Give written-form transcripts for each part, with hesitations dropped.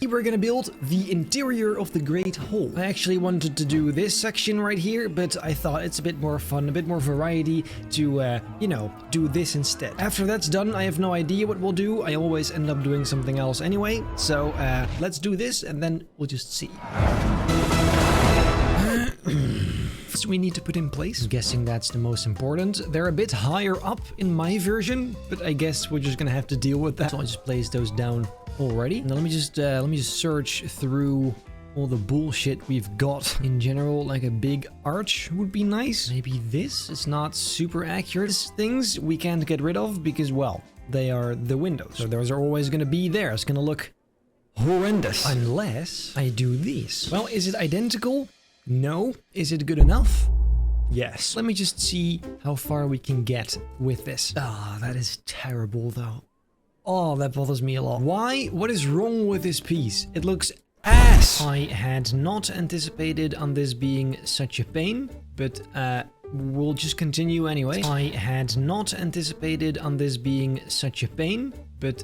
We're gonna build the interior of the Great Hall. I actually wanted to do this section right here, but I thought it's a bit more fun, a bit more variety to, you know, do this instead. After that's done, I have no idea what we'll do. I always end up doing something else anyway. So, let's do this and then we'll just see. We need to put in place. I'm guessing that's the most important. They're a bit higher up in my version, but I guess we're just gonna have to deal with that. So I'll just place those down already. Now let me just search through all the bullshit we've got in general. Like a big arch would be nice. Maybe this is not super accurate. These things we can't get rid of because, well, they are the windows. So those are always gonna be there. It's gonna look horrendous unless I do these. Well, is it identical? No. Is it good enough? Yes. Let me just see how far we can get with this. Ah, that is terrible though. Oh, that bothers me a lot. Why? What is wrong with this piece? It looks ass. I had not anticipated on this being such a pain, but we'll just continue anyway. I had not anticipated on this being such a pain, but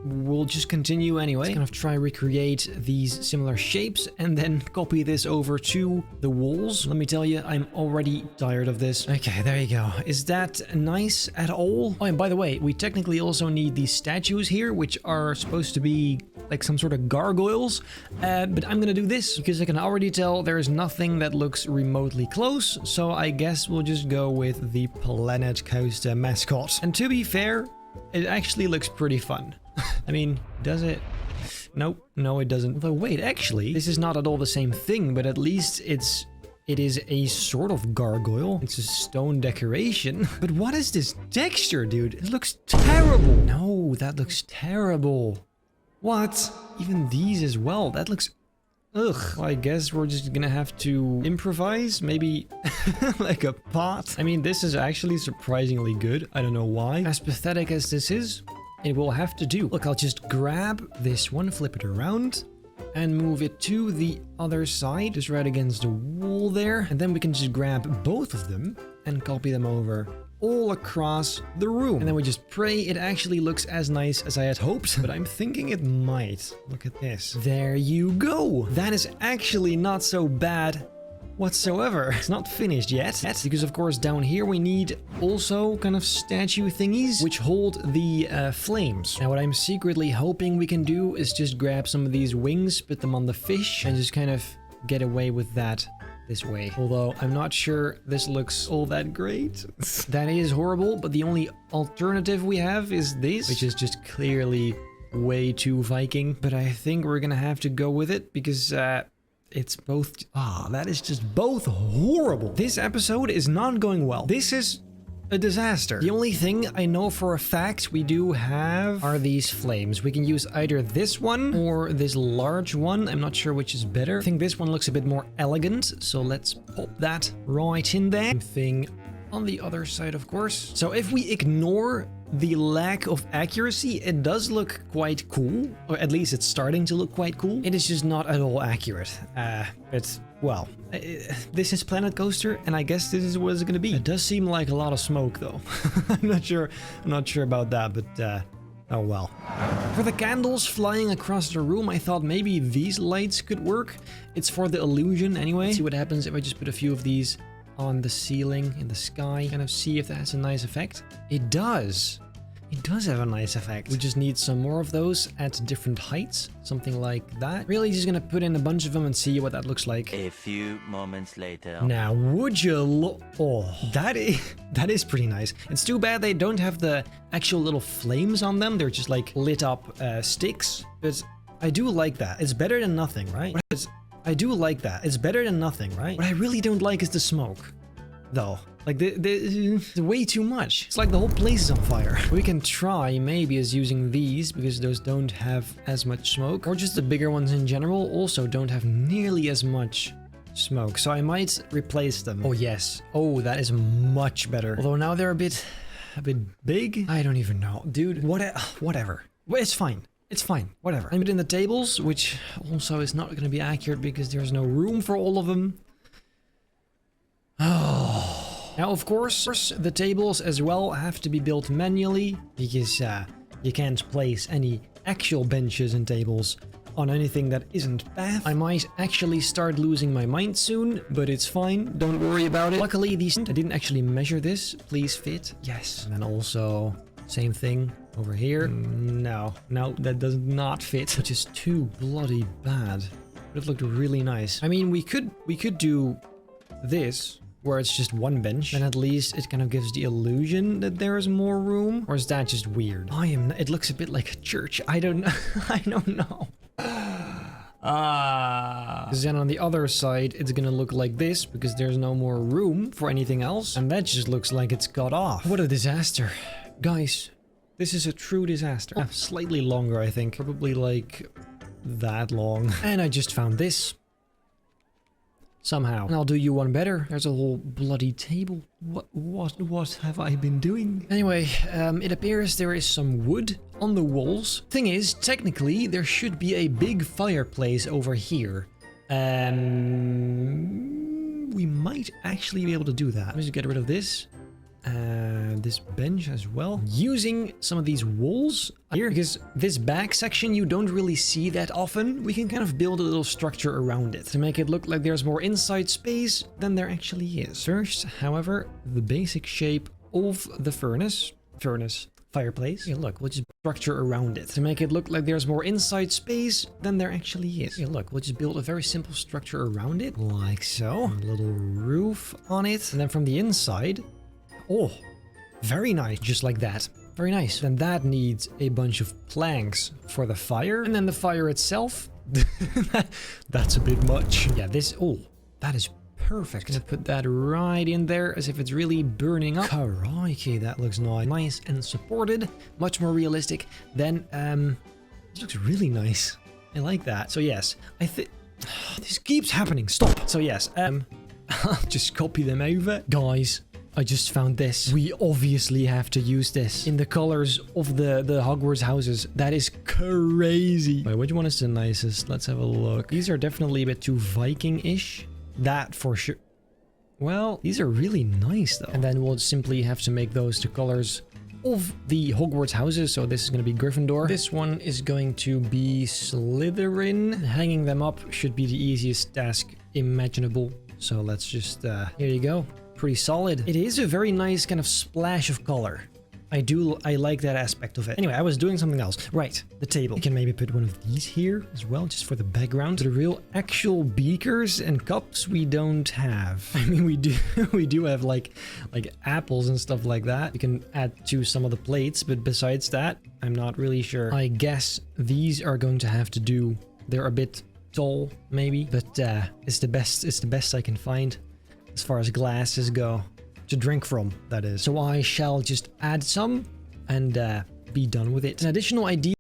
we'll just continue anyway. Let's kind of try recreate these similar shapes and then copy this over to the walls. Let me tell you, I'm already tired of this. Okay, there you go. Is that nice at all? Oh, and by the way, we technically also need these statues here, which are supposed to be like some sort of gargoyles. But I'm gonna do this because I can already tell there's nothing that looks remotely close. So I guess we'll just go with the Planet Coaster mascot. And to be fair, it actually looks pretty fun. I mean, does it? Nope, no it doesn't. Although wait, actually, this is not at all the same thing, but at least it is a sort of gargoyle. It's a stone decoration. But what is this texture, dude? It looks terrible. No, that looks terrible. What? Even these as well. That looks... Ugh. Well, I guess we're just gonna have to improvise, maybe like a pot. I mean, this is actually surprisingly good. I don't know why. As pathetic as this is, it will have to do. Look, I'll just grab this one, flip it around, and move it to the other side, just right against the wall there. And then we can just grab both of them and copy them over all across the room. And then we just pray it actually looks as nice as I had hoped, but I'm thinking it might. Look at this. There you go. That is actually not so bad whatsoever. It's not finished yet, because of course down here we need also kind of statue thingies which hold the flames. Now what I'm secretly hoping we can do is just grab some of these wings, put them on the fish, and just kind of get away with that this way. Although I'm not sure this looks all that great. That is horrible, but the only alternative we have is this, which is just clearly way too Viking. But I think we're gonna have to go with it because it's both... that is just both horrible. This episode is not going well. This is a disaster. The only thing I know for a fact we do have are these flames. We can use either this one or this large one. I'm not sure which is better. I think this one looks a bit more elegant, so let's pop that right in there. Same thing on the other side, of course. So if we ignore the lack of accuracy, it does look quite cool, or at least it's starting to look quite cool. It is just not at all accurate. But well, this is Planet Coaster, and I guess this is what it's gonna be. It does seem like a lot of smoke, though. I'm not sure about that, but oh well. For the candles flying across the room, I thought maybe these lights could work. It's for the illusion anyway. Let's see what happens if I just put a few of these on the ceiling in the sky, kind of see if that has a nice effect. It does. It does have a nice effect. We just need some more of those at different heights, something like that. Really just gonna put in a bunch of them and see what that looks like. A few moments later. Now, would you look? Oh, that is pretty nice. It's too bad they don't have the actual little flames on them. They're just like lit up sticks. But I do like that. It's better than nothing, right? I do like that. It's better than nothing, right? What I really don't like is the smoke, though. Like, the way too much. It's like the whole place is on fire. We can try maybe as using these, because those don't have as much smoke. Or just the bigger ones in general also don't have nearly as much smoke. So I might replace them. Oh, yes. Oh, that is much better. Although now they're a bit big. I don't even know. Dude, whatever. Well, it's fine. It's fine. Whatever. I put in the tables, which also is not going to be accurate because there's no room for all of them. Oh... Now, of course, the tables as well have to be built manually because you can't place any actual benches and tables on anything that isn't bath. I might actually start losing my mind soon, but it's fine. Don't worry about it. Luckily, I didn't actually measure this. Please fit. Yes. And then also, same thing over here. No, that does not fit, which is too bloody bad. But it looked really nice. I mean, we could do this, where it's just one bench, and at least it kind of gives the illusion that there is more room. Or is that just weird? It looks a bit like a church. I don't know. I don't know. Because then on the other side, it's gonna look like this, because there's no more room for anything else. And that just looks like it's cut off. What a disaster. Guys, this is a true disaster. Oh, slightly longer, I think. Probably like that long. And I just found this. Somehow. And I'll do you one better. There's a whole bloody table. What have I been doing? Anyway, it appears there is some wood on the walls. Thing is, technically, there should be a big fireplace over here. We might actually be able to do that. Let me just get rid of this. This bench as well. Using some of these walls here, because this back section you don't really see that often, we can kind of build a little structure around it to make it look like there's more inside space than there actually is. First, however, the basic shape of the fireplace. Here, look, we'll just structure around it to make it look like there's more inside space than there actually is. Here, look, we'll just build a very simple structure around it, like so. A little roof on it, and then from the inside, oh, very nice, just like that. Very nice. Then that needs a bunch of planks for the fire. And then the fire itself, that's a bit much. Yeah, that is perfect. Gonna put that right in there as if it's really burning up. Crikey, that looks nice. Nice and supported. Much more realistic. Then, this looks really nice. I like that. So yes, I think this keeps happening. Stop. So yes, I'll just copy them over. Guys, I just found this. We obviously have to use this in the colors of the Hogwarts houses. That is crazy. Wait, which one is the nicest? Let's have a look. These are definitely a bit too Viking-ish. That for sure. Well, these are really nice though. And then we'll simply have to make those the colors of the Hogwarts houses. So this is going to be Gryffindor. This one is going to be Slytherin. Hanging them up should be the easiest task imaginable. So let's just, here you go. Pretty solid. It is a very nice kind of splash of color. I like that aspect of it. Anyway, I was doing something else. Right, the table. We can maybe put one of these here as well, just for the background. The real actual beakers and cups we don't have. I mean, we do have like apples and stuff like that. We can add to some of the plates, but besides that, I'm not really sure. I guess these are going to have to do. They're a bit tall, maybe, but it's the best I can find as far as glasses go. To drink from, that is. So I shall just add some and be done with it. An additional idea